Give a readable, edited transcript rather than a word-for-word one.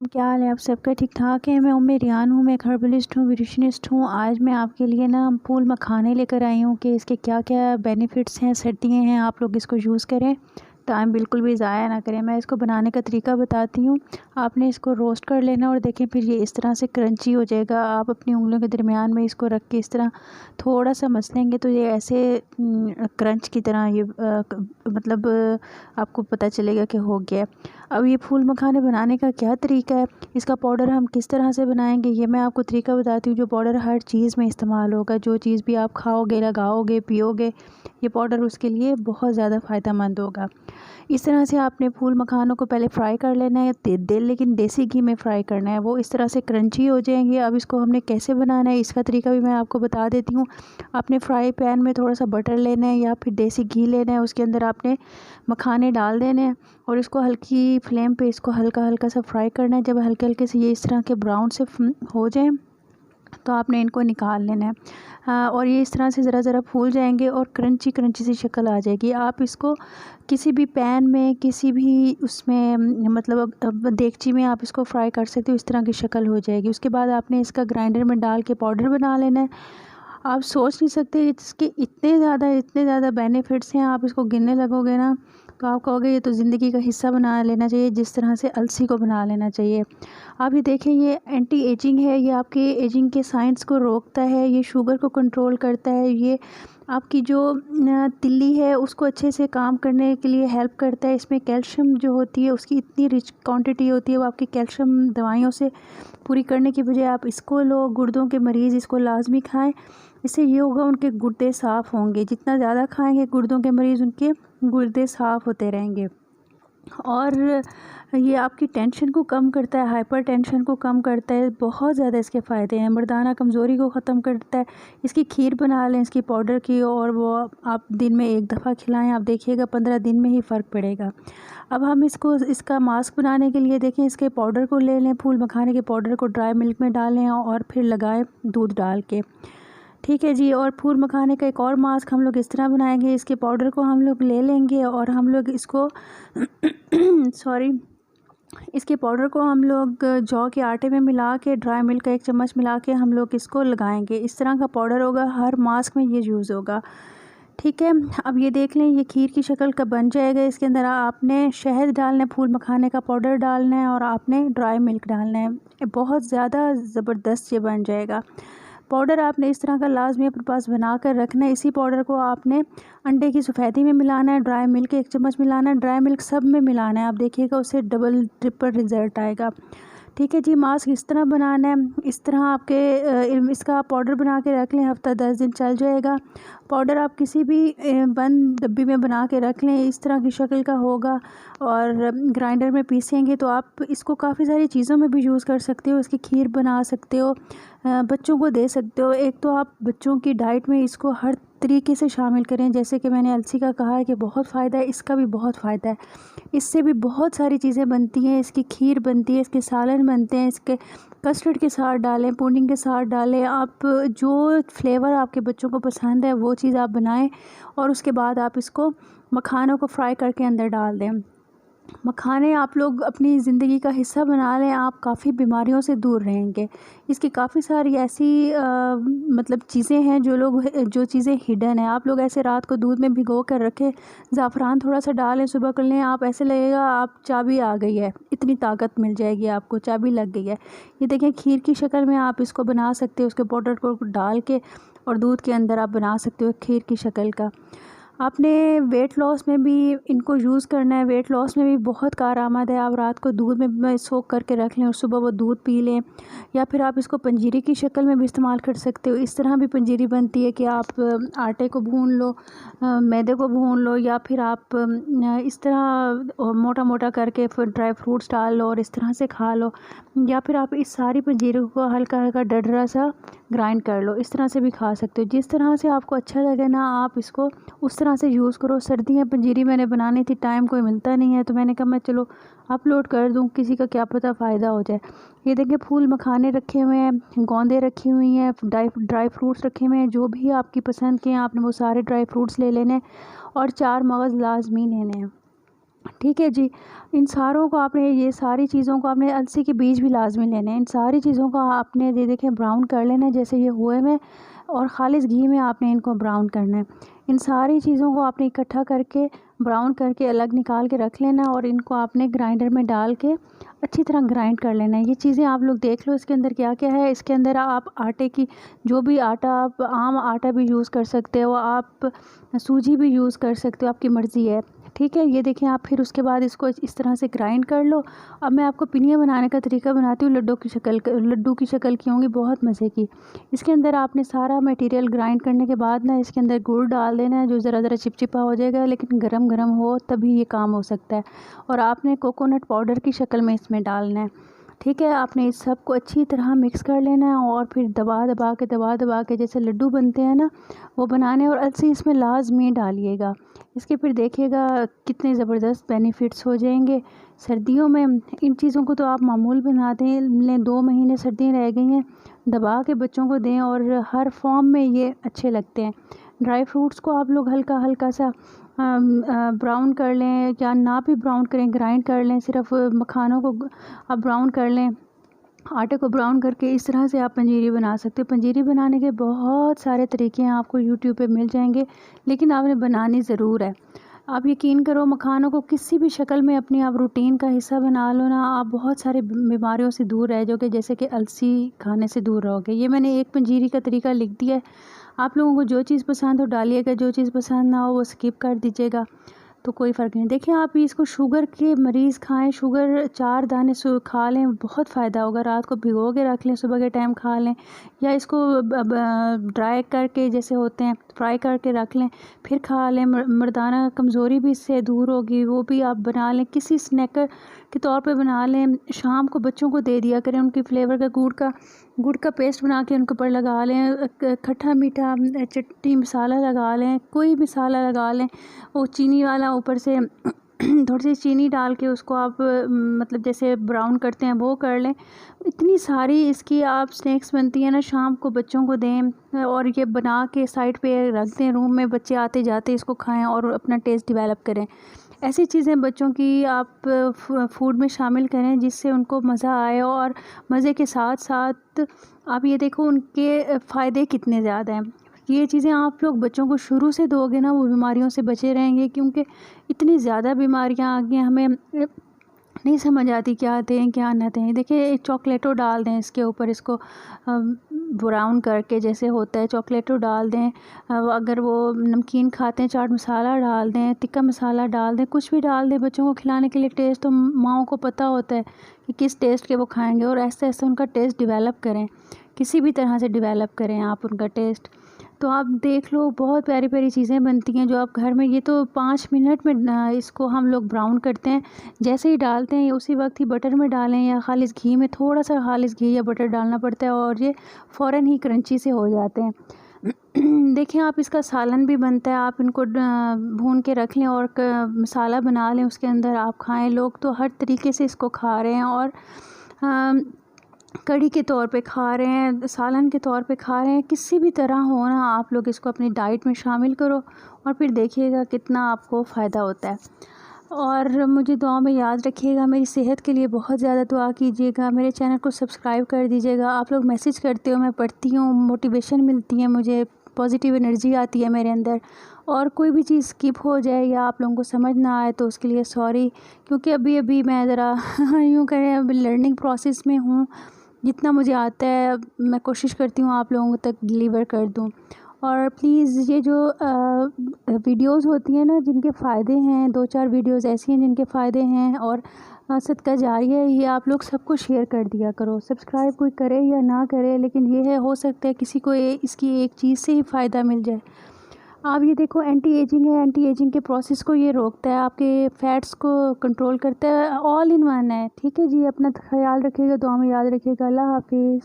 क्या हाल है आप सबका? ठीक ठाक है। मैं उम्मे रियान हूँ, मैं एक हर्बलिस्ट हूँ, न्यूट्रिशनिस्ट हूँ। आज मैं आपके लिए ना फूल मखाने लेकर आई हूँ कि इसके क्या क्या बेनिफिट्स हैं, सर्दियाँ हैं, आप लोग इसको यूज़ करें, टाइम बिल्कुल भी ज़ाया ना करें। मैं इसको बनाने का तरीका बताती हूँ। आपने इसको रोस्ट कर लेना और देखें फिर ये इस तरह से क्रंची हो जाएगा। आप अपनी उंगलियों के दरमियान में इसको रख के इस तरह थोड़ा सा मसलेंगे तो ये ऐसे क्रंच की तरह ये मतलब आपको पता चलेगा कि हो गया। अब ये फूल मखाने बनाने का क्या तरीका है, इसका पाउडर हम किस तरह से बनाएंगे, ये मैं आपको तरीका बताती हूँ। जो पाउडर हर चीज़ में इस्तेमाल होगा, जो चीज़ भी आप खाओगे, लगाओगे, पियोगे, ये पाउडर उसके लिए बहुत ज़्यादा फ़ायदेमंद होगा। इस तरह से आपने फूल मखानों को पहले फ्राई कर लेना है तेल, लेकिन देसी घी में फ्राई करना है। वो इस तरह से क्रंची हो जाएंगे। अब इसको हमने कैसे बनाना है, इसका तरीका भी मैं आपको बता देती हूँ। आपने फ्राई पैन में थोड़ा सा बटर लेना है या फिर देसी घी लेना है। उसके अंदर आपने मखाने डाल देने हैं और इसको हल्की फ्लेम पे इसको हल्का हल्का सा फ्राई करना है। जब हल्के हल्के से ये इस तरह के ब्राउन से हो जाए तो आपने इनको निकाल लेना है। और ये इस तरह से ज़रा ज़रा फूल जाएंगे और क्रंची क्रंची सी शक्ल आ जाएगी। आप इसको किसी भी पैन में, किसी भी उसमें मतलब अब देगची में आप इसको फ्राई कर सकते हो, इस तरह की शक्ल हो जाएगी। उसके बाद आपने इसका ग्राइंडर में डाल के पाउडर बना लेना है। आप सोच नहीं सकते इसके इतने ज़्यादा बेनिफिट्स हैं। आप इसको गिनने लगोगे ना तो आप कहोगे ये तो ज़िंदगी का हिस्सा बना लेना चाहिए, जिस तरह से अलसी को बना लेना चाहिए। आप ये देखें, ये एंटी एजिंग है, ये आपके एजिंग के साइंस को रोकता है, ये शुगर को कंट्रोल करता है, ये आपकी जो तिल्ली है उसको अच्छे से काम करने के लिए हेल्प करता है। इसमें कैल्शियम जो होती है उसकी इतनी रिच क्वांटिटी होती है, वो आपकी कैल्शियम दवाइयों से पूरी करने की बजाय आप इसको लो। गुर्दों के मरीज़ इसको लाजमी खाएं, इससे ये होगा उनके गुर्दे साफ़ होंगे। जितना ज़्यादा खाएंगे गुर्दों के मरीज़, उनके गुर्दे साफ़ होते रहेंगे। और ये आपकी टेंशन को कम करता है, हाइपर टेंशन को कम करता है। बहुत ज़्यादा इसके फ़ायदे हैं। मर्दाना कमज़ोरी को ख़त्म करता है। इसकी खीर बना लें इसकी पाउडर की, और वो आप दिन में एक दफ़ा खिलाएं, आप देखिएगा 15 दिन में ही फ़र्क पड़ेगा। अब हम इसका मास्क बनाने के लिए देखें, इसके पाउडर को ले लें, फूल मखाने के पाउडर को ड्राई मिल्क में डालें और फिर लगाएं दूध डाल के। ठीक है जी। और फूल मखाने का एक और मास्क हम लोग इस तरह बनाएंगे, इसके पाउडर को हम लोग ले लेंगे और हम लोग इसको सॉरी, इसके पाउडर को हम लोग जौ के आटे में मिला के, ड्राई मिल्क का 1 चम्मच मिला के हम लोग इसको लगाएंगे। इस तरह का पाउडर होगा, हर मास्क में ये यूज़ होगा। ठीक है। अब ये देख लें, ये खीर की शक्ल का बन जाएगा। इसके अंदर आपने शहद डालना है, फूल मखाने का पाउडर डालना है और आपने ड्राई मिल्क डालना है। बहुत ज़्यादा ज़बरदस्त ये बन जाएगा। पाउडर आपने इस तरह का लाजमी अपने पास बना कर रखना है। इसी पाउडर को आपने अंडे की सफ़ेदी में मिलाना है, ड्राई मिल्क 1 चम्मच मिलाना है, ड्राई मिल्क सब में मिलाना है। आप देखिएगा उससे डबल ट्रिपल रिज़ल्ट आएगा। ठीक है जी। मास्क इस तरह बनाना है, इस तरह आपके इसका पाउडर बना के रख लें, हफ़्ता 10 दिन चल जाएगा। पाउडर आप किसी भी बंद डब्बी में बना के रख लें, इस तरह की शक्ल का होगा। और ग्राइंडर में पीसेंगे तो आप इसको काफ़ी सारी चीज़ों में भी यूज़ कर सकते हो। इसकी खीर बना सकते हो, बच्चों को दे सकते हो। एक तो आप बच्चों की डाइट में इसको हर तरीके से शामिल करें। जैसे कि मैंने अलसी का कहा है कि बहुत फ़ायदा है, इसका भी बहुत फ़ायदा है। इससे भी बहुत सारी चीज़ें बनती हैं। इसकी खीर बनती है, इसके सालन बनते हैं, इसके कस्टर्ड के साथ डालें, पुडिंग के साथ डालें। आप जो फ्लेवर आपके बच्चों को पसंद है वो चीज़ आप बनाएं और उसके बाद आप इसको मखानों को फ्राई करके अंदर डाल दें। मखाने आप लोग अपनी ज़िंदगी का हिस्सा बना लें, आप काफ़ी बीमारियों से दूर रहेंगे। इसकी काफ़ी सारी ऐसी मतलब चीज़ें हैं जो चीज़ें हिडन है। आप लोग ऐसे रात को दूध में भिगो कर रखें, ज़ाफ़रान थोड़ा सा डालें, सुबह कर लें, आप ऐसे लगेगा आप चाबी आ गई है, इतनी ताकत मिल जाएगी आपको, चाबी लग गई है। ये देखें, खीर की शक्ल में आप इसको बना सकते हो, उसके पाउडर को डाल के और दूध के अंदर आप बना सकते हो खीर की शक्ल का। आपने वेट लॉस में भी इनको यूज़ करना है, वेट लॉस में भी बहुत कारआमद है। आप रात को दूध में सोख करके रख लें और सुबह वो दूध पी लें, या फिर आप इसको पंजीरी की शक्ल में भी इस्तेमाल कर सकते हो। इस तरह भी पंजीरी बनती है कि आप आटे को भून लो, मैदे को भून लो, या फिर आप इस तरह मोटा मोटा करके फिर ड्राई फ्रूट्स डाल लो और इस तरह से खा लो, या फिर आप इस सारी पंजीरी को हल्का हल्का डडरा सा ग्राइंड कर लो, इस तरह से भी खा सकते हो। जिस तरह से आपको अच्छा लगे ना, आप इसको उस तरह से यूज़ करो। सर्दियाँ पंजीरी मैंने बनानी थी, टाइम कोई मिलता नहीं है, तो मैंने कहा मैं चलो अपलोड कर दूँ, किसी का क्या पता फ़ायदा हो जाए। ये देखिए, फूल मखाने रखे हुए हैं, गोंदे रखी हुई हैं, ड्राई फ्रूट्स रखे हुए हैं। जो भी आपकी पसंद के हैं आपने वो सारे ड्राई फ्रूट्स ले लेने और 4 मगज़ लाजमी लेने हैं। ठीक है जी। इन सारों को आपने, ये सारी चीज़ों को आपने, अलसी के बीज भी लाज़मी लेने हैं। इन सारी चीज़ों को आपने ये देखें ब्राउन कर लेना है जैसे ये हुए में, और ख़ालिस घी में आपने इनको ब्राउन करना है। इन सारी चीज़ों को आपने इकट्ठा करके ब्राउन करके अलग निकाल के रख लेना, और इनको आपने ग्राइंडर में डाल के अच्छी तरह ग्राइंड कर लेना है। ये चीज़ें आप लोग देख लो इसके अंदर क्या-क्या है। इसके अंदर आप आटे की, जो भी आटा, आप आम आटा भी यूज़ कर सकते हो, आप सूजी भी यूज़ कर सकते हो, आपकी मर्ज़ी है। ठीक है, ये देखें आप। फिर उसके बाद इसको इस तरह से ग्राइंड कर लो। अब मैं आपको पिनिया बनाने का तरीका बनाती हूँ। लड्डू की शक्ल की होंगी, बहुत मज़े की। इसके अंदर आपने सारा मटेरियल ग्राइंड करने के बाद ना इसके अंदर गुड़ डाल देना है, जो ज़रा ज़रा चिपचिपा हो जाएगा, लेकिन गरम गरम हो तभी ये काम हो सकता है। और आपने कोकोनट पाउडर की शक्ल में इसमें डालना है। ठीक है, आपने इस सब को अच्छी तरह मिक्स कर लेना है, और फिर दबा दबा के जैसे लड्डू बनते हैं ना, वो बनाने हैं। और अलसी इसमें लाजमी डालिएगा। इसके फिर देखिएगा कितने ज़बरदस्त बेनिफिट्स हो जाएंगे सर्दियों में। इन चीज़ों को तो आप मामूल बना दें लें। 2 महीने सर्दियाँ रह गई हैं, दबा के बच्चों को दें, और हर फॉर्म में ये अच्छे लगते हैं। ड्राई फ्रूट्स को आप लोग हल्का हल्का सा ब्राउन कर लें, या ना भी ब्राउन करें, ग्राइंड कर लें। सिर्फ मखानों को आप ब्राउन कर लें, आटे को ब्राउन करके इस तरह से आप पंजीरी बना सकते हो। पंजीरी बनाने के बहुत सारे तरीके हैं, आपको यूट्यूब पे मिल जाएंगे, लेकिन आपने बनानी ज़रूर है। आप यकीन करो, मखानों को किसी भी शक्ल में अपनी आप रूटीन का हिस्सा बना लो ना, आप बहुत सारे बीमारियों से दूर रह जाओगे, जैसे कि अलसी खाने से दूर रहोगे। ये मैंने एक पंजीरी का तरीका लिख दिया है। आप लोगों को जो चीज़ पसंद हो डालिएगा, जो चीज़ पसंद ना हो वो स्किप कर दीजिएगा, तो कोई फ़र्क नहीं। देखिए आप इसको शुगर के मरीज़ खाएं, शुगर 4 दाने खा लें, बहुत फ़ायदा होगा। रात को भिगो के रख लें, सुबह के टाइम खा लें, या इसको ड्राई करके जैसे होते हैं फ्राई करके रख लें, फिर खा लें। मर्दाना कमज़ोरी भी इससे दूर होगी, वो भी आप बना लें, किसी स्नैक के तौर पे बना लें। शाम को बच्चों को दे दिया करें, उनकी फ्लेवर का गुड़ का पेस्ट बना के उनके ऊपर लगा लें। खट्टा मीठा चटनी मसाला लगा लें, कोई मसाला लगा लें, वो चीनी वाला ऊपर से थोड़ी सी चीनी डाल के उसको आप मतलब जैसे ब्राउन करते हैं वो कर लें। इतनी सारी इसकी आप स्नैक्स बनती हैं ना, शाम को बच्चों को दें, और ये बना के साइड पे रख दें रूम में, बच्चे आते जाते इसको खाएं और अपना टेस्ट डेवलप करें। ऐसी चीज़ें बच्चों की आप फूड में शामिल करें जिससे उनको मज़ा आए, और मज़े के साथ साथ आप ये देखो उनके फ़ायदे कितने ज़्यादा हैं। ये चीज़ें आप लोग बच्चों को शुरू से दोगे ना, वो बीमारियों से बचे रहेंगे, क्योंकि इतनी ज़्यादा बीमारियां आ गई हैं, हमें नहीं समझ आती क्या दें क्या ना दें। देखिए चॉकलेटो डाल दें इसके ऊपर, इसको ब्राउन करके जैसे होता है, चॉकलेटो डाल दें। अगर वो नमकीन खाते हैं, चाट मसाला डाल दें, टिक्का मसाला डाल दें, कुछ भी डाल दें बच्चों को खिलाने के लिए। टेस्ट तो माओं को पता होता है कि किस टेस्ट के वो खाएंगे, और ऐसे ऐसे उनका टेस्ट डेवलप करें, किसी भी तरह से डेवलप करें आप उनका टेस्ट। तो आप देख लो, बहुत प्यारी प्यारी चीज़ें बनती हैं जो आप घर में, ये तो 5 मिनट में इसको हम लोग ब्राउन करते हैं। जैसे ही डालते हैं उसी वक्त ही बटर में डालें, या खालिस घी में, थोड़ा सा खालिस घी या बटर डालना पड़ता है, और ये फ़ौरन ही क्रंची से हो जाते हैं। देखें आप, इसका सालन भी बनता है, आप इनको भून के रख लें और मसाला बना लें, उसके अंदर आप खाएं। लोग तो हर तरीके से इसको खा रहे हैं, और कड़ी के तौर पे खा रहे हैं, सालन के तौर पे खा रहे हैं। किसी भी तरह हो ना, आप लोग इसको अपनी डाइट में शामिल करो, और फिर देखिएगा कितना आपको फ़ायदा होता है। और मुझे दुआ में याद रखिएगा, मेरी सेहत के लिए बहुत ज़्यादा दुआ कीजिएगा। मेरे चैनल को सब्सक्राइब कर दीजिएगा। आप लोग मैसेज करते हो, मैं पढ़ती हूँ, मोटिवेशन मिलती है मुझे, पॉजिटिव एनर्जी आती है मेरे अंदर। और कोई भी चीज़ स्किप हो जाए या आप लोगों को समझ ना आए तो उसके लिए सॉरी, क्योंकि अभी अभी मैं ज़रा यूँ करें, अभी लर्निंग प्रोसेस में हूँ। जितना मुझे आता है मैं कोशिश करती हूँ आप लोगों तक डिलीवर कर दूँ। और प्लीज़ ये जो वीडियोस होती हैं ना जिनके फ़ायदे हैं, 2-4 वीडियोस ऐसी हैं जिनके फ़ायदे हैं और सदका जारिया है, ये आप लोग सबको शेयर कर दिया करो। सब्सक्राइब कोई करे या ना करे, लेकिन ये है, हो सकता है किसी को इसकी एक चीज़ से ही फ़ायदा मिल जाए। आप ये देखो, एंटी एजिंग है, एंटी एजिंग के प्रोसेस को ये रोकता है, आपके फ़ैट्स को कंट्रोल करता है, ऑल इन वन है। ठीक है जी, अपना ख्याल रखिएगा, दुआ में याद रखिएगा। अल्लाह हाफिज़।